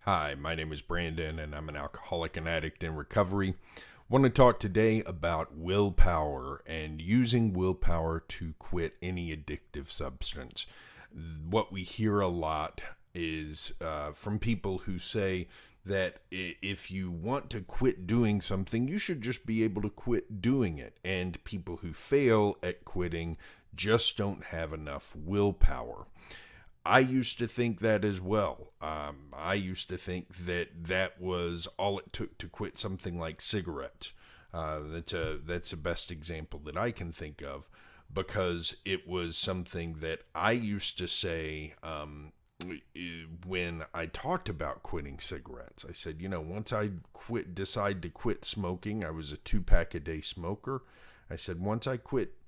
Hi, my name is Brandon, and I'm an alcoholic and addict in recovery. I want to talk today about willpower and using willpower to quit any addictive substance. What we hear a lot is from people who say that if you want to quit doing something, you should just be able to quit doing it. And people who fail at quitting just don't have enough willpower. I used to think that as well. I used to think that was all it took to quit something like cigarettes. That's the best example that I can think of, because it was something that I used to say when I talked about quitting cigarettes. I said, once I decide to quit smoking, I was a 2-pack a day smoker. I said, once I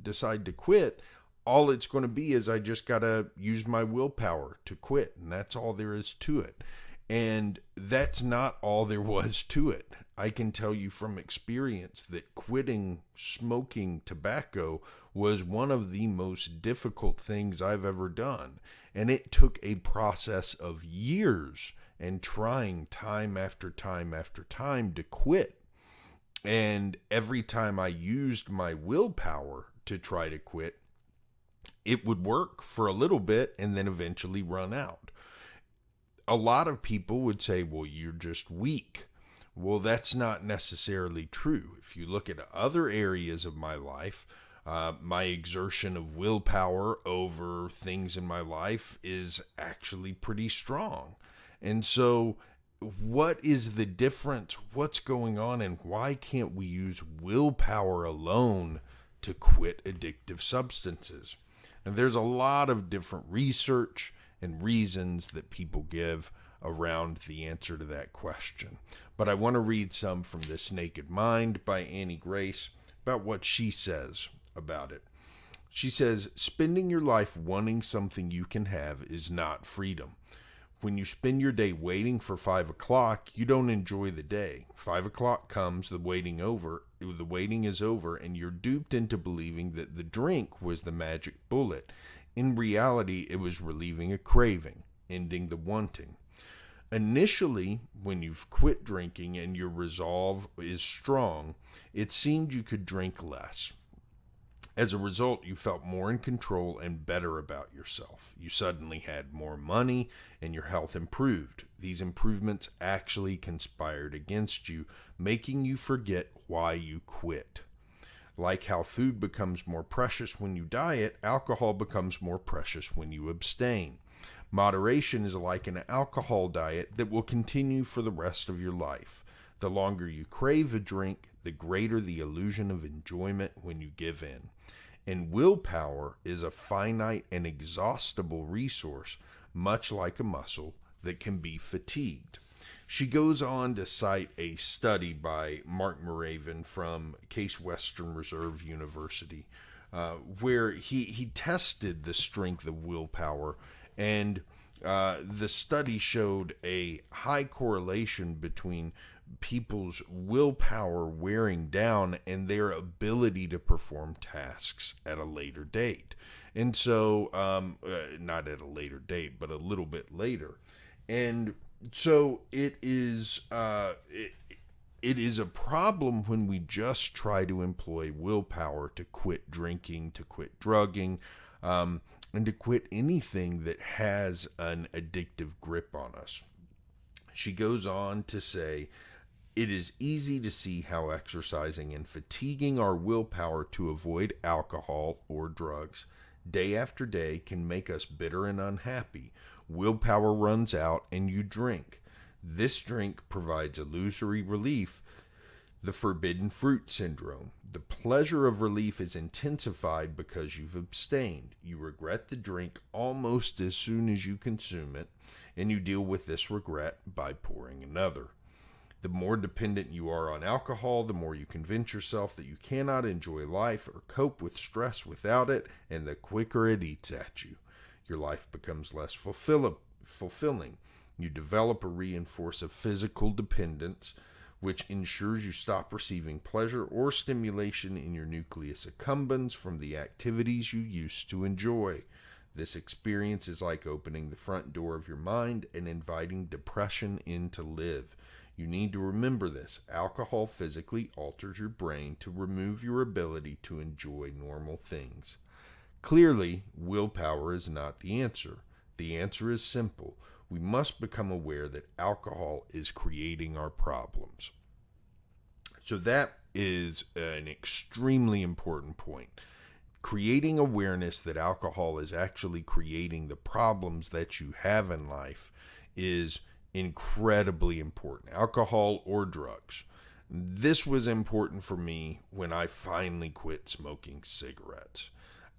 decide to quit, all it's going to be is I just got to use my willpower to quit. And that's all there is to it. And that's not all there was to it. I can tell you from experience that quitting smoking tobacco was one of the most difficult things I've ever done. And it took a process of years and trying time after time after time to quit. And every time I used my willpower to try to quit, it would work for a little bit and then eventually run out. A lot of people would say, well, you're just weak. Well, that's not necessarily true. If you look at other areas of my life, my exertion of willpower over things in my life is actually pretty strong. And so what is the difference? What's going on? And why can't we use willpower alone to quit addictive substances? And there's a lot of different research and reasons that people give around the answer to that question. But I want to read some from This Naked Mind by Annie Grace about what she says about it. She says, spending your life wanting something you can have is not freedom. When you spend your day waiting for 5 o'clock, you don't enjoy the day. 5 o'clock comes, the waiting is over, and you're duped into believing that the drink was the magic bullet. In reality, it was relieving a craving, ending the wanting. Initially, when you've quit drinking and your resolve is strong, it seemed you could drink less. As a result, you felt more in control and better about yourself. You suddenly had more money and your health improved. These improvements actually conspired against you, making you forget why you quit. Like how food becomes more precious when you diet, alcohol becomes more precious when you abstain. Moderation is like an alcohol diet that will continue for the rest of your life. The longer you crave a drink, the greater the illusion of enjoyment when you give in. And willpower is a finite and exhaustible resource, much like a muscle that can be fatigued. She goes on to cite a study by Mark Moraven from Case Western Reserve University, where he tested the strength of willpower, and the study showed a high correlation between people's willpower wearing down and their ability to perform tasks at a later date. And so, not at a later date, but a little bit later. And so it is a problem when we just try to employ willpower to quit drinking, to quit drugging, and to quit anything that has an addictive grip on us. She goes on to say, it is easy to see how exercising and fatiguing our willpower to avoid alcohol or drugs day after day can make us bitter and unhappy. Willpower runs out and you drink. This drink provides illusory relief, the forbidden fruit syndrome. The pleasure of relief is intensified because you've abstained. You regret the drink almost as soon as you consume it, and you deal with this regret by pouring another. The more dependent you are on alcohol, the more you convince yourself that you cannot enjoy life or cope with stress without it, and the quicker it eats at you. Your life becomes less fulfilling. You develop or reinforce a physical dependence, which ensures you stop receiving pleasure or stimulation in your nucleus accumbens from the activities you used to enjoy. This experience is like opening the front door of your mind and inviting depression in to live. You need to remember this. Alcohol physically alters your brain to remove your ability to enjoy normal things. Clearly, willpower is not the answer. The answer is simple. We must become aware that alcohol is creating our problems. So that is an extremely important point. Creating awareness that alcohol is actually creating the problems that you have in life is incredibly important. Alcohol or drugs. This was important for me when I finally quit smoking cigarettes.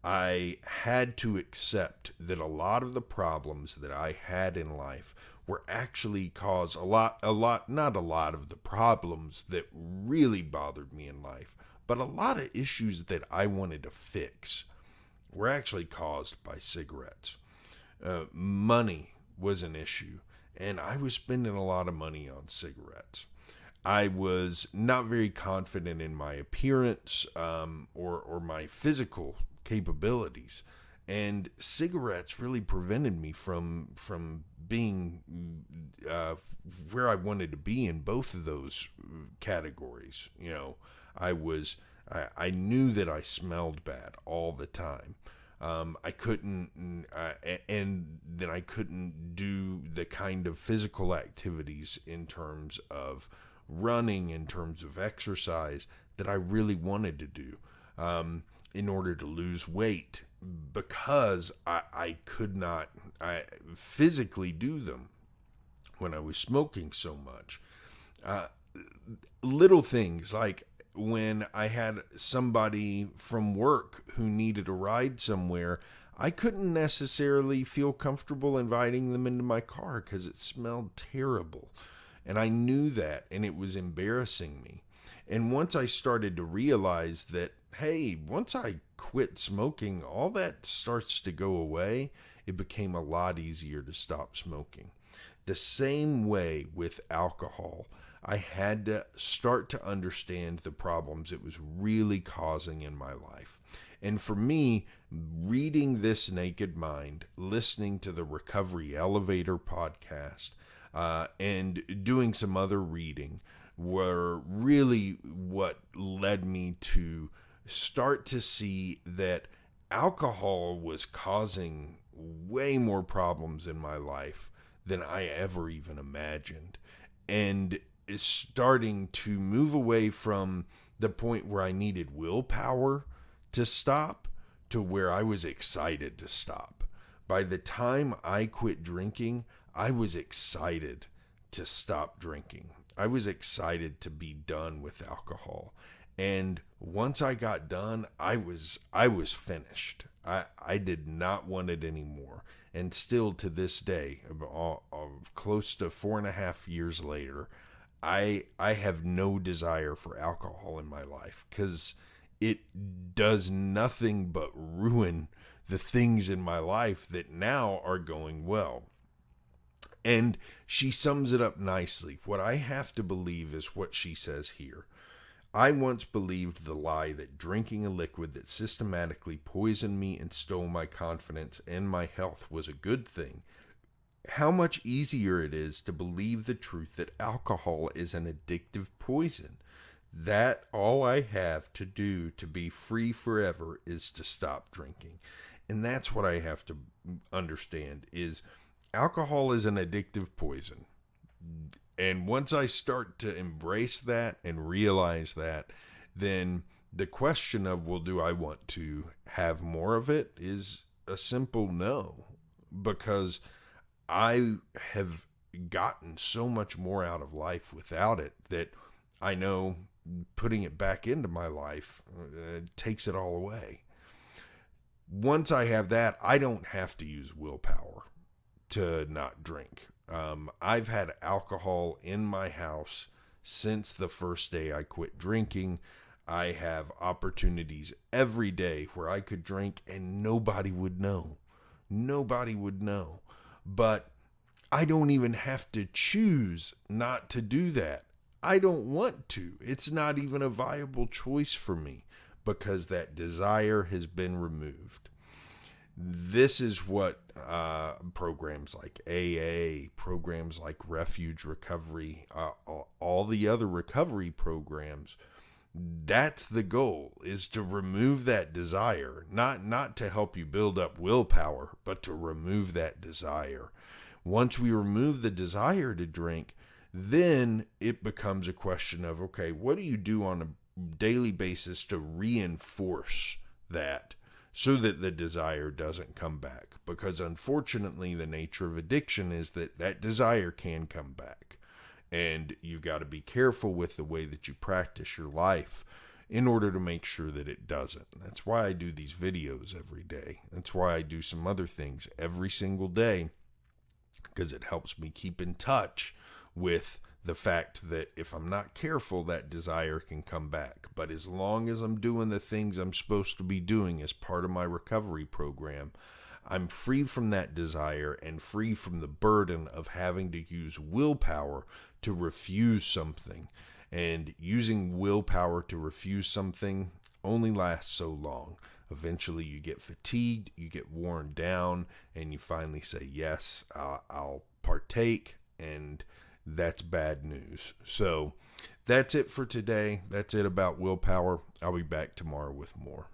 I had to accept that a lot of the problems that I had in life were actually caused not a lot of the problems that really bothered me in life, but a lot of issues that I wanted to fix were actually caused by cigarettes. Money was an issue, and I was spending a lot of money on cigarettes. I was not very confident in my appearance or my physical capabilities, and cigarettes really prevented me from being where I wanted to be in both of those categories. I knew that I smelled bad all the time. I couldn't, and then I couldn't do the kind of physical activities in terms of running, in terms of exercise that I really wanted to do in order to lose weight, because I could not physically do them when I was smoking so much. Little things like when I had somebody from work who needed a ride somewhere, I couldn't necessarily feel comfortable inviting them into my car because it smelled terrible. And I knew that, and it was embarrassing me. And once I started to realize that, hey, once I quit smoking, all that starts to go away, it became a lot easier to stop smoking. The same way with alcohol. I had to start to understand the problems it was really causing in my life. And for me, reading This Naked Mind, listening to the Recovery Elevator podcast, and doing some other reading were really what led me to start to see that alcohol was causing way more problems in my life than I ever even imagined. And is starting to move away from the point where I needed willpower to stop to where I was excited to stop. By the time I quit drinking, I was excited to stop drinking. I was excited to be done with alcohol. And once I got done, I was finished. I did not want it anymore. And still to this day, of close to 4.5 years later, I have no desire for alcohol in my life because it does nothing but ruin the things in my life that now are going well. And she sums it up nicely. What I have to believe is what she says here. I once believed the lie that drinking a liquid that systematically poisoned me and stole my confidence and my health was a good thing. How much easier it is to believe the truth that alcohol is an addictive poison. That all I have to do to be free forever is to stop drinking. And that's what I have to understand is alcohol is an addictive poison. And once I start to embrace that and realize that, then the question of, well, do I want to have more of it is a simple no. Because I have gotten so much more out of life without it that I know putting it back into my life takes it all away. Once I have that, I don't have to use willpower to not drink. I've had alcohol in my house since the first day I quit drinking. I have opportunities every day where I could drink and nobody would know. Nobody would know. But I don't even have to choose not to do that. I don't want to. It's not even a viable choice for me because that desire has been removed. This is what programs like AA, programs like Refuge Recovery, all the other recovery programs, that's the goal, is to remove that desire, not to help you build up willpower, but to remove that desire. Once we remove the desire to drink, then it becomes a question of, okay, what do you do on a daily basis to reinforce that so that the desire doesn't come back? Because unfortunately, the nature of addiction is that that desire can come back. And you got to be careful with the way that you practice your life in order to make sure that it doesn't. That's why I do these videos every day. That's why I do some other things every single day, because it helps me keep in touch with the fact that if I'm not careful, that desire can come back. But as long as I'm doing the things I'm supposed to be doing as part of my recovery program, I'm free from that desire and free from the burden of having to use willpower to refuse something. And using willpower to refuse something only lasts so long. Eventually you get fatigued, you get worn down, and you finally say, yes, I'll partake, and that's bad news. So that's it for today. That's it about willpower. I'll be back tomorrow with more.